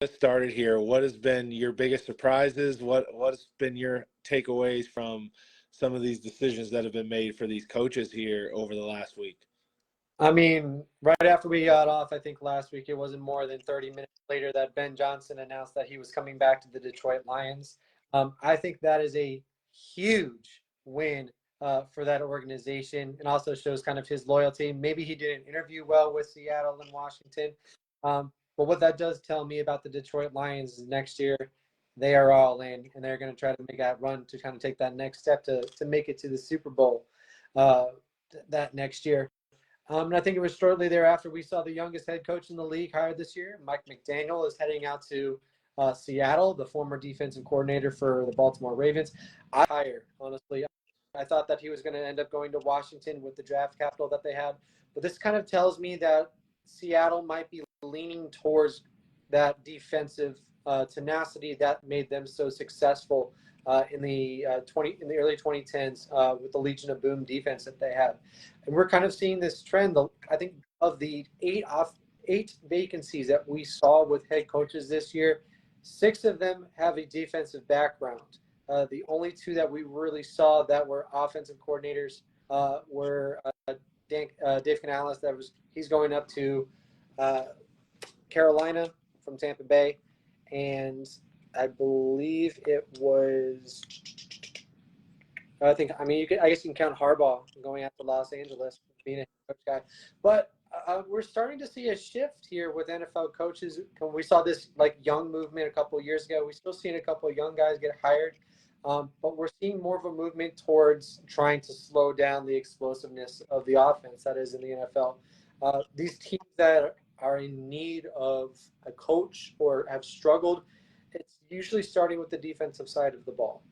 started here, what has been your biggest surprises? What's been your takeaways from some of these decisions that have been made for these coaches here over the last week? I mean, right after we got off, I think last week, it wasn't more than 30 minutes later that Ben Johnson announced that he was coming back to the Detroit Lions. I think that is a huge win for that organization, and also shows kind of his loyalty. Maybe he didn't interview well with Seattle and Washington. But what that does tell me about the Detroit Lions is next year, they are all in, and they're going to try to make that run to kind of take that next step to make it to the Super Bowl that next year. And I think it was shortly thereafter we saw the youngest head coach in the league hired this year. Mike McDaniel is heading out to Seattle, the former defensive coordinator for the Baltimore Ravens. I hired, honestly. I thought that he was going to end up going to Washington with the draft capital that they had. But this kind of tells me that Seattle might be leaning towards that defensive tenacity that made them so successful in the early 2010s with the Legion of Boom defense that they had. And we're kind of seeing this trend. I think of the eight vacancies that we saw with head coaches this year, 6 of them have a defensive background. The only 2 that we really saw that were offensive coordinators were Dave Canales. He's going up to Carolina from Tampa Bay, and I believe it was. I guess you can count Harbaugh going out to Los Angeles, being a coach guy. But we're starting to see a shift here with NFL coaches. We saw this young movement a couple of years ago. We're still seeing a couple of young guys get hired, but we're seeing more of a movement towards trying to slow down the explosiveness of the offense that is in the NFL. These teams that are in need of a coach or have struggled, it's usually starting with the defensive side of the ball.